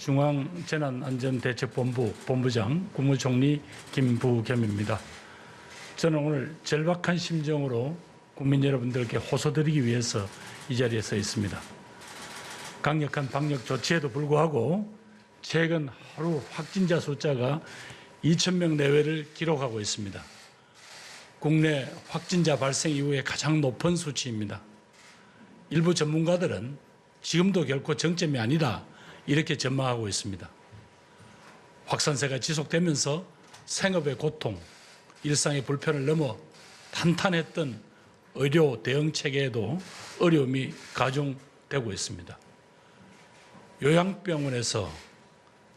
중앙재난안전대책본부 본부장 국무총리 김부겸입니다. 저는 오늘 절박한 심정으로 국민 여러분들께 호소드리기 위해서 이 자리에 서 있습니다. 강력한 방역 조치에도 불구하고 최근 하루 확진자 숫자가 2,000명 내외를 기록하고 있습니다. 국내 확진자 발생 이후에 가장 높은 수치입니다. 일부 전문가들은 지금도 결코 정점이 아니다 이렇게 전망하고 있습니다. 확산세가 지속되면서 생업의 고통, 일상의 불편을 넘어 탄탄했던 의료 대응 체계에도 어려움이 가중되고 있습니다. 요양병원에서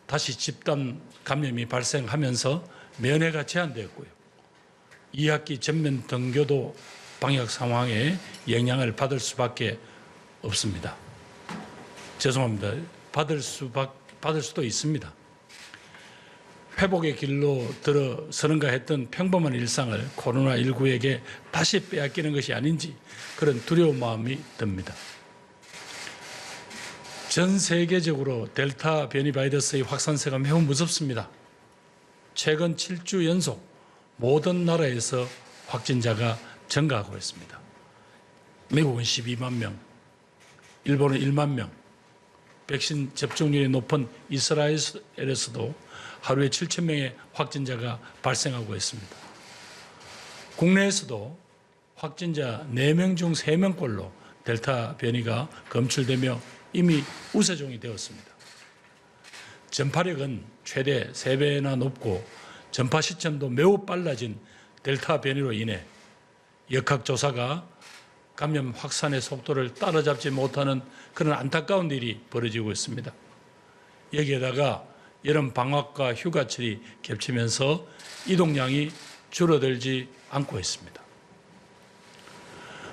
다시 집단 감염이 발생하면서 면회가 제한되었고요. 2학기 전면 등교도 방역 상황에 영향을 받을 수밖에 없습니다. 죄송합니다. 받을 수도 있습니다. 회복의 길로 들어서는가 했던 평범한 일상을 코로나19에게 다시 빼앗기는 것이 아닌지 그런 두려운 마음이 듭니다. 전 세계적으로 델타 변이 바이러스의 확산세가 매우 무섭습니다. 최근 7주 연속 모든 나라에서 확진자가 증가하고 있습니다. 미국은 12만 명, 일본은 1만 명, 백신 접종률이 높은 이스라엘에서도 하루에 7,000명의 확진자가 발생하고 있습니다. 국내에서도 확진자 4명 중 3명꼴로 델타 변이가 검출되며 이미 우세종이 되었습니다. 전파력은 최대 3배나 높고 전파 시점도 매우 빨라진 델타 변이로 인해 역학조사가 감염 확산의 속도를 따라잡지 못하는 그런 안타까운 일이 벌어지고 있습니다. 여기에다가 여름 방학과 휴가철이 겹치면서 이동량이 줄어들지 않고 있습니다.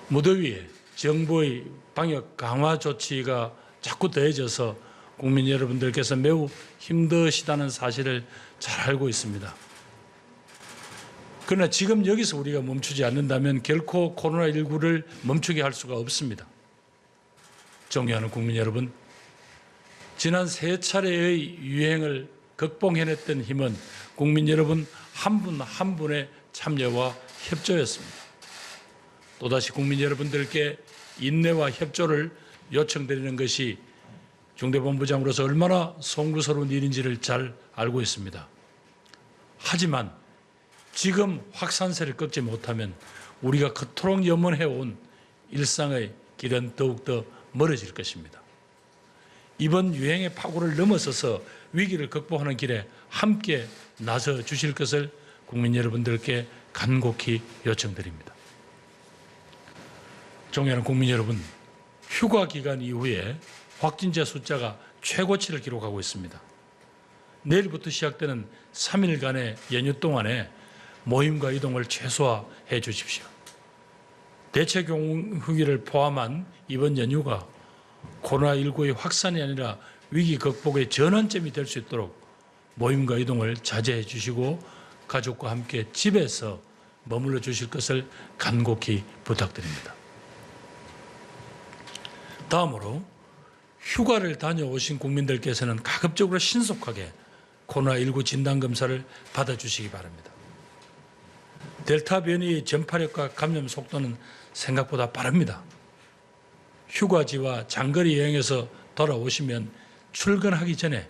무더위에 정부의 방역 강화 조치가 자꾸 더해져서 국민 여러분들께서 매우 힘드시다는 사실을 잘 알고 있습니다. 그러나 지금 여기서 우리가 멈추지 않는다면 결코 코로나19를 멈추게 할 수가 없습니다. 존경하는 국민 여러분, 지난 3차례의 유행을 극복해냈던 힘은 국민 여러분 한 분 한 분의 참여와 협조였습니다. 또다시 국민 여러분들께 인내와 협조를 요청드리는 것이 중대본부장으로서 얼마나 송구스러운 일인지를 잘 알고 있습니다. 하지만 지금 확산세를 꺾지 못하면 우리가 그토록 염원해온 일상의 길은 더욱더 멀어질 것입니다. 이번 유행의 파고를 넘어서서 위기를 극복하는 길에 함께 나서 주실 것을 국민 여러분들께 간곡히 요청드립니다. 존경하는 국민 여러분, 휴가 기간 이후에 확진자 숫자가 최고치를 기록하고 있습니다. 내일부터 시작되는 3일간의 연휴 동안에 모임과 이동을 최소화해 주십시오. 대체 경후기를 포함한 이번 연휴가 코로나19의 확산이 아니라 위기 극복의 전환점이 될 수 있도록 모임과 이동을 자제해 주시고 가족과 함께 집에서 머물러 주실 것을 간곡히 부탁드립니다. 다음으로 휴가를 다녀오신 국민들께서는 가급적으로 신속하게 코로나19 진단검사를 받아주시기 바랍니다. 델타 변이의 전파력과 감염 속도는 생각보다 빠릅니다. 휴가지와 장거리 여행에서 돌아오시면 출근하기 전에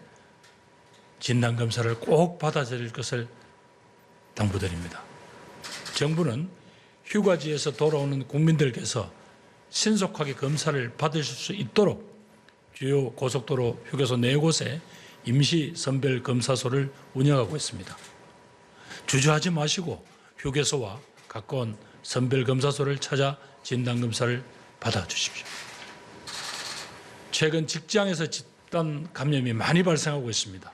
진단검사를 꼭 받아드릴 것을 당부드립니다. 정부는 휴가지에서 돌아오는 국민들께서 신속하게 검사를 받으실 수 있도록 주요 고속도로 휴게소 4곳에 임시 선별 검사소를 운영하고 있습니다. 주저하지 마시고 휴게소와 가까운 선별 검사소를 찾아 진단 검사를 받아 주십시오. 최근 직장에서 집단 감염이 많이 발생하고 있습니다.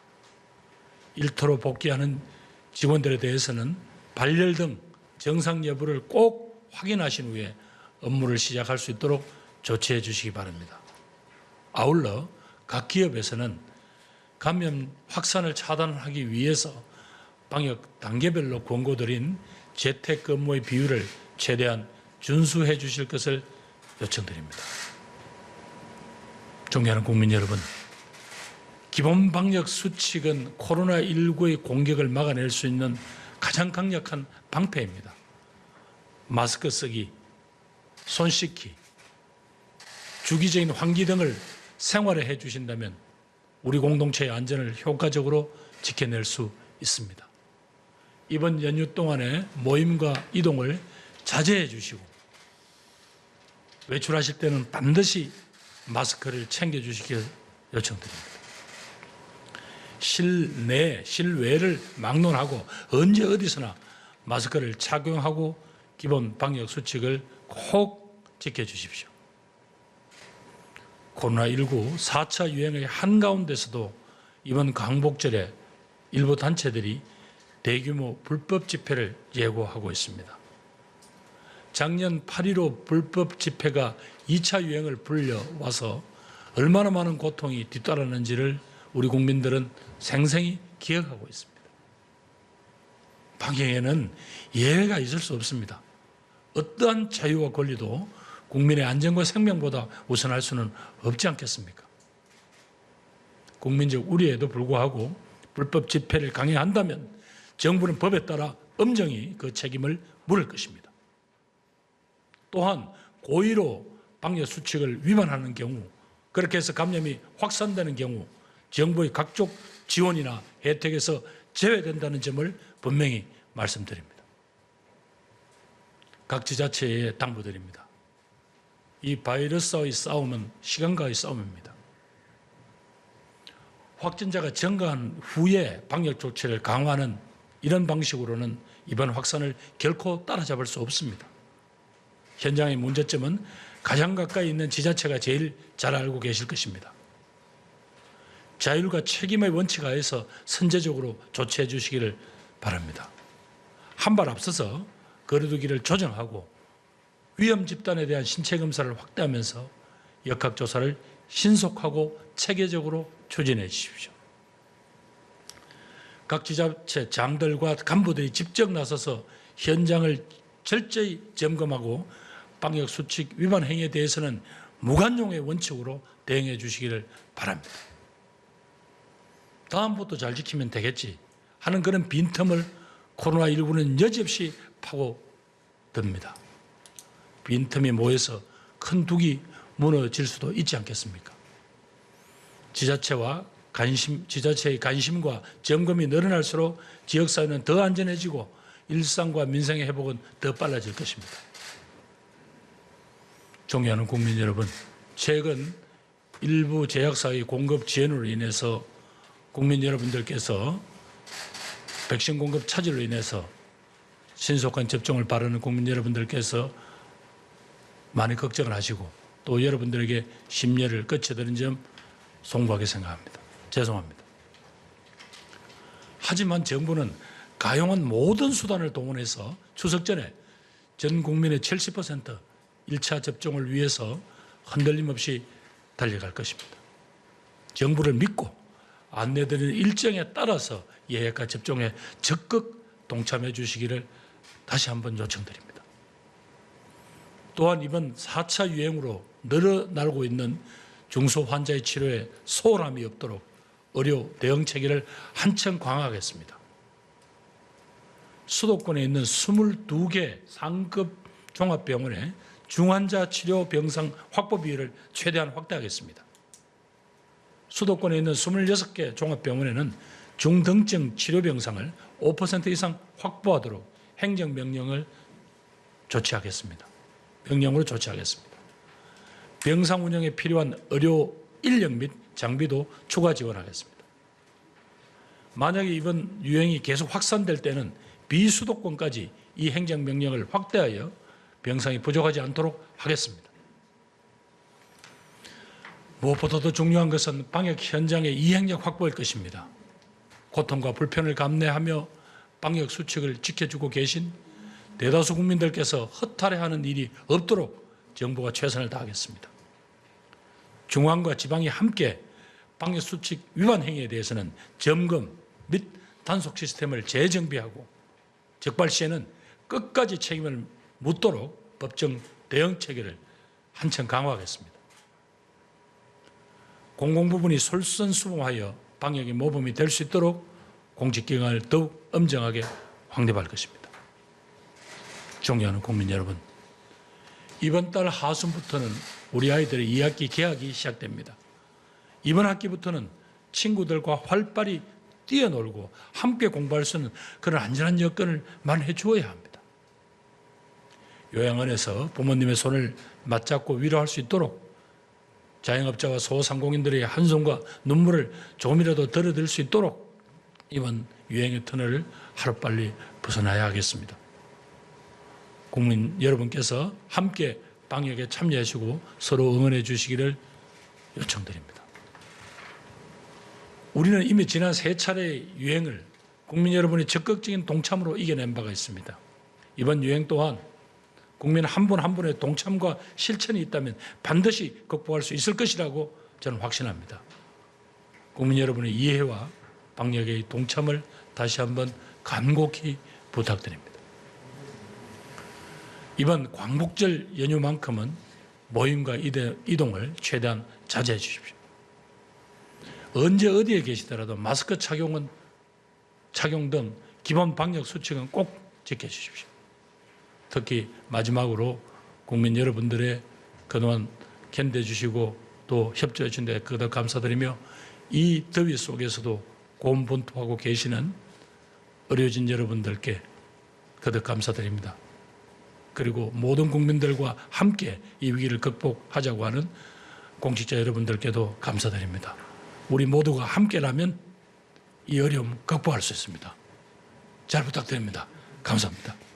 일터로 복귀하는 직원들에 대해서는 발열 등 정상 여부를 꼭 확인하신 후에 업무를 시작할 수 있도록 조치해 주시기 바랍니다. 아울러 각 기업에서는 감염 확산을 차단하기 위해서 방역 단계별로 권고드린 재택근무의 비율을 최대한 준수해 주실 것을 요청드립니다. 존경하는 국민 여러분, 기본 방역 수칙은 코로나19의 공격을 막아낼 수 있는 가장 강력한 방패입니다. 마스크 쓰기, 손 씻기, 주기적인 환기 등을 생활에 해 주신다면 우리 공동체의 안전을 효과적으로 지켜낼 수 있습니다. 이번 연휴 동안에 모임과 이동을 자제해 주시고 외출하실 때는 반드시 마스크를 챙겨 주시길 요청드립니다. 실내, 실외를 막론하고 언제 어디서나 마스크를 착용하고 기본 방역 수칙을 꼭 지켜주십시오. 코로나19 4차 유행의 한가운데서도 이번 광복절에 일부 단체들이 대규모 불법 집회를 예고하고 있습니다. 작년 8.15 불법 집회가 2차 유행을 불려와서 얼마나 많은 고통이 뒤따랐는지를 우리 국민들은 생생히 기억하고 있습니다. 방역에는 예외가 있을 수 없습니다. 어떠한 자유와 권리도 국민의 안전과 생명보다 우선할 수는 없지 않겠습니까? 국민적 우려에도 불구하고 불법 집회를 강행한다면 정부는 법에 따라 엄정히 그 책임을 물을 것입니다. 또한 고의로 방역 수칙을 위반하는 경우, 그렇게 해서 감염이 확산되는 경우 정부의 각종 지원이나 혜택에서 제외된다는 점을 분명히 말씀드립니다. 각 지자체에 당부드립니다. 이 바이러스와의 싸움은 시간과의 싸움입니다. 확진자가 증가한 후에 방역 조치를 강화하는 이런 방식으로는 이번 확산을 결코 따라잡을 수 없습니다. 현장의 문제점은 가장 가까이 있는 지자체가 제일 잘 알고 계실 것입니다. 자율과 책임의 원칙 하에서 선제적으로 조치해 주시기를 바랍니다. 한 발 앞서서 거리두기를 조정하고 위험 집단에 대한 신체 검사를 확대하면서 역학조사를 신속하고 체계적으로 추진해 주십시오. 각 지자체 장들과 간부들이 직접 나서서 현장을 철저히 점검하고 방역 수칙 위반 행위에 대해서는 무관용의 원칙으로 대응해 주시기를 바랍니다. 다음부터 잘 지키면 되겠지 하는 그런 빈틈을 코로나19는 여지없이 파고듭니다. 빈틈이 모여서 큰 둑이 무너질 수도 있지 않겠습니까? 지자체의 관심과 점검이 늘어날수록 지역사회는 더 안전해지고 일상과 민생의 회복은 더 빨라질 것입니다. 존경하는 국민 여러분, 최근 일부 제약사의 공급 지연으로 인해서 국민 여러분들께서 백신 공급 차질로 인해서 신속한 접종을 바라는 국민 여러분들께서 많이 걱정을 하시고 또 여러분들에게 심려를 끼쳐드린 점 송구하게 생각합니다. 죄송합니다. 하지만 정부는 가용한 모든 수단을 동원해서 추석 전에 전 국민의 70% 1차 접종을 위해서 흔들림 없이 달려갈 것입니다. 정부를 믿고 안내드리는 일정에 따라서 예약과 접종에 적극 동참해 주시기를 다시 한번 요청드립니다. 또한 이번 4차 유행으로 늘어나고 있는 중소 환자의 치료에 소홀함이 없도록 의료 대응 체계를 한층 강화하겠습니다. 수도권에 있는 22개 상급 종합병원에 중환자 치료 병상 확보 비율을 최대한 확대하겠습니다. 수도권에 있는 26개 종합병원에는 중등증 치료 병상을 5% 이상 확보하도록 행정명령을 조치하겠습니다. 명령으로 조치하겠습니다. 병상 운영에 필요한 의료 인력 및 장비도 추가 지원하겠습니다. 만약에 이번 유행이 계속 확산될 때는 비수도권까지 이 행정명령을 확대하여 병상이 부족하지 않도록 하겠습니다. 무엇보다도 중요한 것은 방역 현장의 이행력 확보일 것입니다. 고통과 불편을 감내하며 방역 수칙을 지켜주고 계신 대다수 국민들께서 허탈해하는 일이 없도록 정부가 최선을 다하겠습니다. 중앙과 지방이 함께 방역 수칙 위반 행위에 대해서는 점검 및 단속 시스템을 재정비하고 적발 시에는 끝까지 책임을 묻도록 법정 대응 체계를 한층 강화하겠습니다. 공공부문이 솔선수범하여 방역의 모범이 될 수 있도록 공직기강을 더욱 엄정하게 확대할 것입니다. 존경하는 국민 여러분, 이번 달 하순부터는 우리 아이들의 2학기 개학이 시작됩니다. 이번 학기부터는 친구들과 활발히 뛰어놀고 함께 공부할 수 있는 그런 안전한 여건을 마련해 주어야 합니다. 요양원에서 부모님의 손을 맞잡고 위로할 수 있도록 자영업자와 소상공인들의 한숨과 눈물을 조금이라도 덜어드릴 수 있도록 이번 유행의 터널을 하루빨리 벗어나야 하겠습니다. 국민 여러분께서 함께 방역에 참여하시고 서로 응원해 주시기를 요청드립니다. 우리는 이미 지난 3차례의 유행을 국민 여러분의 적극적인 동참으로 이겨낸 바가 있습니다. 이번 유행 또한 국민 한 분 한 분의 동참과 실천이 있다면 반드시 극복할 수 있을 것이라고 저는 확신합니다. 국민 여러분의 이해와 방역의 동참을 다시 한번 간곡히 부탁드립니다. 이번 광복절 연휴만큼은 모임과 이동을 최대한 자제해 주십시오. 언제 어디에 계시더라도 마스크 착용 등 기본 방역 수칙은 꼭 지켜주십시오. 특히 마지막으로 국민 여러분들의 그동안 견뎌주시고 또 협조해 주신 데 그덕 감사드리며 이 더위 속에서도 고군분투하고 계시는 의료진 여러분들께 그덕 감사드립니다. 그리고 모든 국민들과 함께 이 위기를 극복하자고 하는 공직자 여러분들께도 감사드립니다. 우리 모두가 함께라면 이 어려움 극복할 수 있습니다. 잘 부탁드립니다. 감사합니다.